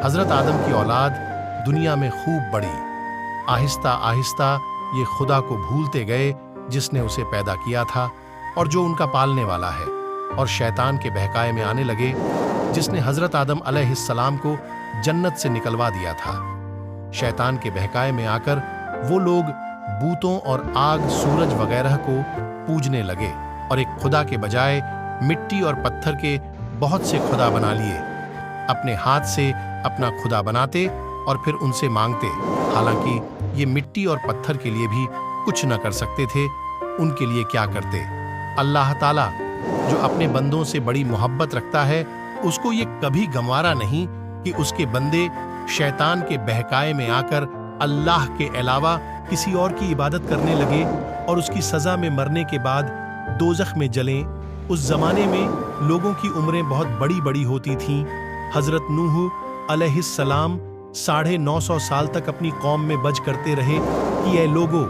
हज़रत आदम की औलाद दुनिया में खूब बढ़ी। आहिस्ता आहिस्ता ये खुदा को भूलते गए जिसने उसे पैदा किया था और जो उनका पालने वाला है, और शैतान के बहकाए में आने लगे जिसने हज़रत आदम अलैहिस्सलाम को जन्नत से निकलवा दिया था। शैतान के बहकाए में आकर वो लोग बूतों और आग, सूरज वगैरह को पूजने लगे और एक खुदा के बजाय मिट्टी और पत्थर के बहुत से खुदा बना लिए। अपने हाथ से अपना खुदा बनाते और फिर उनसे मांगते, हालांकि ये मिट्टी और पत्थर के लिए भी कुछ न कर सकते थे। उनके लिए क्या करते? अल्लाह ताला जो अपने बंदों से बड़ी मोहब्बत रखता है, उसको ये कभी गंवारा नहीं कि उसके बंदे शैतान के बहकाए में आकर अल्लाह के अलावा किसी और की इबादत करने लगे और उसकी सजा में मरने के बाद दोज़ख में जलें। उस जमाने में लोगों की उम्रें बहुत बड़ी बड़ी होती थीं। हजरत नूह अलैहिस्सलाम 950 साल तक अपनी कौम में बज करते रहे कि ऐ लोगो,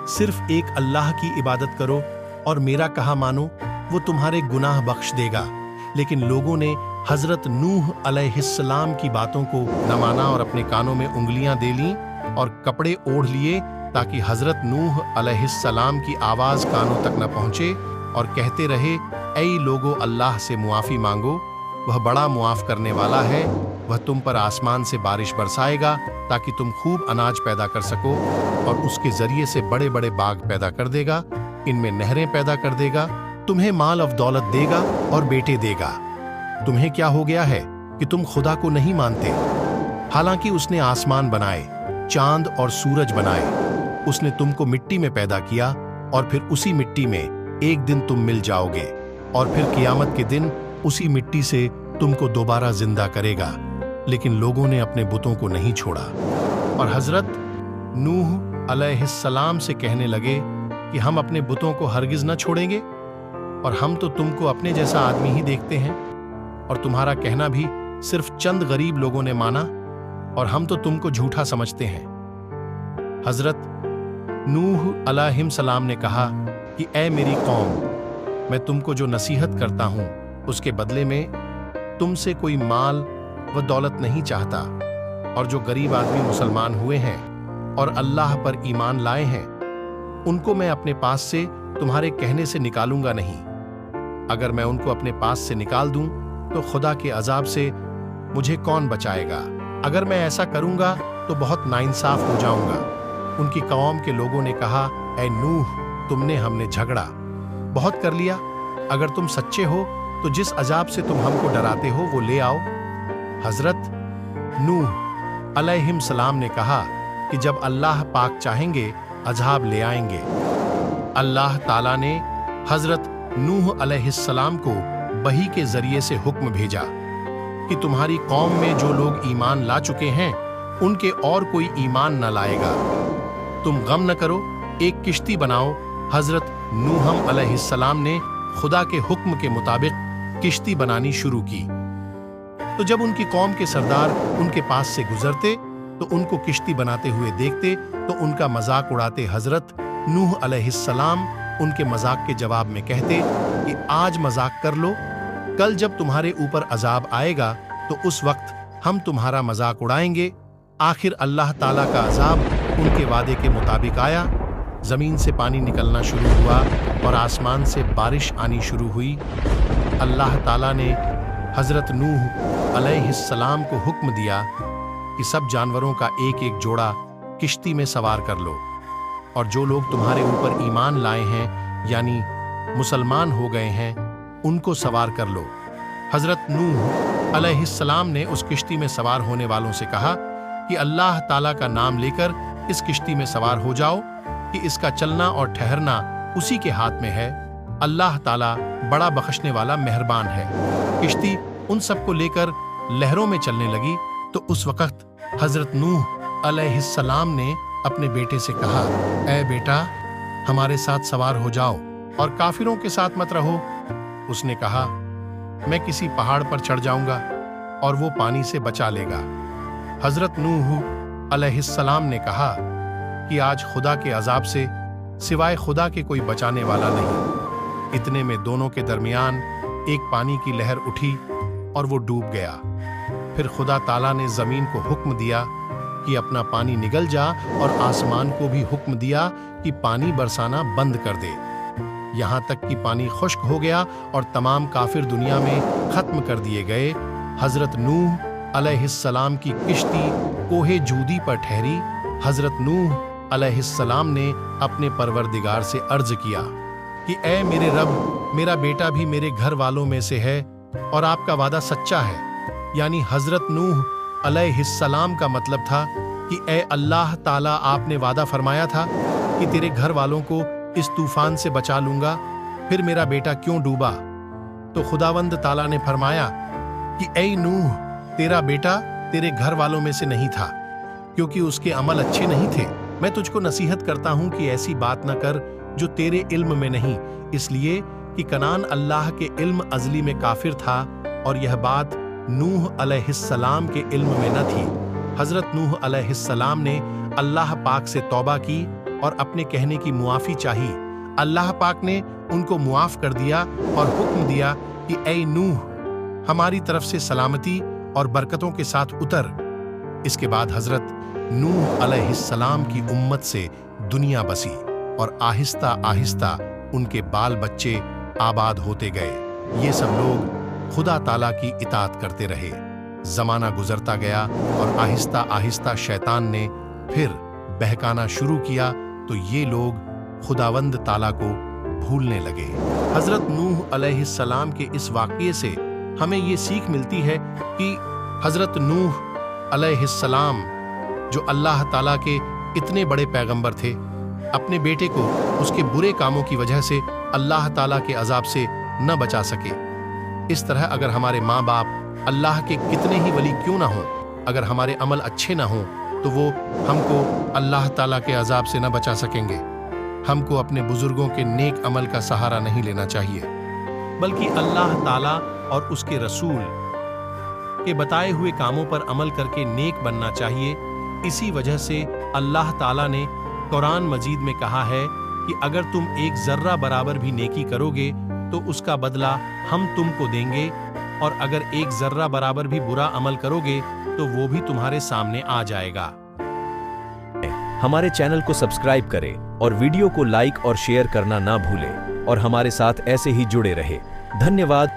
सिर्फ एक अल्लाह की इबादत करो और मेरा कहा मानो, वो तुम्हारे गुनाह बख्श देगा। लेकिन लोगों ने हजरत नूह अलैहिस्सलाम की बातों को न माना और अपने कानों में उंगलियां दे लीं और कपड़े ओढ़ लिए ताकि हजरत नूह अलैहिस्सलाम की आवाज कानों तक न पहुंचे, और कहते रहे, ऐ लोगो, अल्लाह से मुआफी मांगो, वह बड़ा मुआफ करने वाला है। वह तुम पर आसमान से बारिश बरसाएगा ताकि तुम खूब अनाज पैदा कर सको, और उसके जरिए से बड़े बड़े बाग पैदा कर देगा, इनमें नहरें पैदा कर देगा, तुम्हें माल और दौलत देगा और बेटे देगा। तुम्हें क्या हो गया है कि तुम खुदा को नहीं मानते? हालांकि उसने आसमान बनाए, चांद और सूरज बनाए। उसने तुमको मिट्टी में पैदा किया और फिर उसी मिट्टी में एक दिन तुम मिल जाओगे, और फिर क़ियामत के दिन उसी मिट्टी से तुमको दोबारा जिंदा करेगा। लेकिन लोगों ने अपने बुतों को नहीं छोड़ा और हजरत नूह अलैहिस्सलाम से कहने लगे कि हम अपने बुतों को हरगिज न छोड़ेंगे, और हम तो तुमको अपने जैसा आदमी ही देखते हैं, और तुम्हारा कहना भी सिर्फ चंद गरीब लोगों ने माना, और हम तो तुमको झूठा समझते हैं। हजरत नूह अलैहिस्सलाम ने कहा कि ऐ मेरी कौम, मैं तुमको जो नसीहत करता हूं उसके बदले में तुमसे कोई माल व दौलत नहीं चाहता, और जो गरीब आदमी मुसलमान हुए हैं और अल्लाह पर ईमान लाए हैं, उनको मैं अपने पास से तुम्हारे कहने से निकालूंगा नहीं। अगर मैं उनको अपने पास से निकाल दूं तो खुदा के अजाब से मुझे कौन बचाएगा? अगर मैं ऐसा करूंगा तो बहुत नाइंसाफ हो जाऊंगा। उनकी कौम के लोगों ने कहा, ऐ नूह, तुमने हमने झगड़ा बहुत कर लिया। अगर तुम सच्चे हो तो जिस अजाब से तुम हमको डराते हो वो ले आओ। हजरत नूह अलैहिस्सलाम ने कहा कि जब अल्लाह पाक चाहेंगे अजाब ले आएंगे। अल्लाह ताला ने हजरत नूह अलैहिस्सलाम को वही के जरिए से हुक्म भेजा कि तुम्हारी कौम में जो लोग ईमान ला चुके हैं उनके और कोई ईमान न लाएगा। तुम गम न करो, एक किश्ती बनाओ। हजरत नूह अलैहिस्सलाम ने खुदा के हुक्म के मुताबिक किश्ती बनानी शुरू की। तो जब उनकी कौम के सरदार उनके पास से गुजरते तो उनको किश्ती बनाते हुए देखते तो उनका मजाक उड़ाते। हजरत नूह अलैहिस्सलाम उनके मजाक के जवाब में कहते कि आज मजाक कर लो, कल जब तुम्हारे ऊपर अजाब आएगा तो उस वक्त हम तुम्हारा मजाक उड़ाएंगे। आखिर अल्लाह ताला का अजाब उनके वादे के मुताबिक आया। जमीन से पानी निकलना शुरू हुआ और आसमान से बारिश आनी शुरू हुई। अल्लाह ताला ने हजरत नूह अलैहिस्सलाम को हुक्म दिया कि सब जानवरों का एक एक जोड़ा किश्ती में सवार कर लो, और जो लोग तुम्हारे ऊपर ईमान लाए हैं यानी मुसलमान हो गए हैं उनको सवार कर लो। हजरत नूह अलैहिस्सलाम ने उस किश्ती में सवार होने वालों से कहा कि अल्लाह ताला का नाम लेकर इस किश्ती में सवार हो जाओ कि इसका चलना और ठहरना उसी के हाथ में है। अल्लाह ताला बड़ा बख्शने वाला मेहरबान है। किश्ती उन सबको लेकर लहरों में चलने लगी तो उस वक्त हजरत नूह अलैहिस्सलाम ने अपने बेटे से कहा, ऐ बेटा, हमारे साथ सवार हो जाओ और काफिरों के साथ मत रहो। उसने कहा, मैं किसी पहाड़ पर चढ़ जाऊंगा और वो पानी से बचा लेगा। हजरत नूह अलैहिस्सलाम ने कहा कि आज खुदा के अजाब से सिवाय खुदा के कोई बचाने वाला नहीं। इतने में दोनों के दरमियान एक पानी की लहर उठी और वो डूब गया। फिर खुदा ताला ने जमीन को हुक्म दिया कि अपना पानी निगल जा और आसमान को भी हुक्म दिया कि पानी बरसाना बंद कर दे, यहाँ तक कि पानी खुश्क हो गया और तमाम काफिर दुनिया में खत्म कर दिए गए। हजरत नूह अलैहिस्सलाम की किश्ती कोहे जूदी पर ठहरी। हजरत नूह अलैहिस्सलाम ने अपने परवरदिगार से अर्ज किया कि ऐ मेरे रब, मेरा बेटा भी मेरे घर वालों में से है और आपका वादा सच्चा है। यानी हजरत नूह अलैहिस्सलाम का मतलब था कि ऐ अल्लाह ताला, आपने वादा फरमाया था कि तेरे घर वालों को इस तूफान से बचा लूंगा, फिर मेरा बेटा क्यों डूबा? तो खुदावंद ताला ने फरमाया कि ऐ नूह, तेरा बेटा तेरे घर वालों में से नहीं था क्योंकि उसके अमल अच्छे नहीं थे। मैं तुझको नसीहत करता हूं कि ऐसी बात न कर जो तेरे इल्म में नहीं, इसलिए कि कनान अल्लाह के इल्म अजली में काफिर था और यह बात नूह अलैहिस्सलाम के इल्म में न थी। हजरत नूह अलैहिस्सलाम ने अल्लाह पाक से तौबा की और अपने कहने की मुआफी चाही। अल्लाह पाक ने उनको मुआफ कर दिया और हुक्म दिया कि ऐ नूह, हमारी तरफ से सलामती और बरकतों के साथ उतर। इसके बाद हजरत नूह अलैहिस्सलाम की उम्मत से दुनिया बसी और आहिस्ता आहिस्ता उनके बाल बच्चे आबाद होते गए। ये सब लोग खुदा ताला की इताअत करते रहे। जमाना गुजरता गया और आहिस्ता आहिस्ता शैतान ने फिर बहकाना शुरू किया तो ये लोग खुदावंद ताला को भूलने लगे। हजरत नूह अलैहिस्सलाम के इस वाक़ये से हमें ये सीख मिलती है कि हजरत नूह अलैहिस्सलाम, जो अल्लाह ताला के इतने बड़े पैगंबर थे, अपने बेटे को उसके बुरे कामों की वजह से अल्लाह ताला के अजाब से न बचा सके। इस तरह अगर हमारे माँ बाप अल्लाह के कितने ही वली क्यों ना हों, अगर हमारे अमल अच्छे ना हों तो वो हमको अल्लाह ताला के अजाब से न बचा सकेंगे। हमको अपने बुजुर्गों के नेक अमल का सहारा नहीं लेना चाहिए, बल्कि अल्लाह ताला और उसके रसूल के बताए हुए कामों पर अमल करके नेक बनना चाहिए। इसी वजह से अल्लाह ताला ने कुरान मजीद में कहा है कि अगर तुम एक जर्रा बराबर भी नेकी करोगे तो उसका बदला हम तुमको देंगे, और अगर एक जर्रा बराबर भी बुरा अमल करोगे तो वो भी तुम्हारे सामने आ जाएगा। हमारे चैनल को सब्सक्राइब करें और वीडियो को लाइक और शेयर करना ना भूलें और हमारे साथ ऐसे ही जुड़े रहे। धन्यवाद।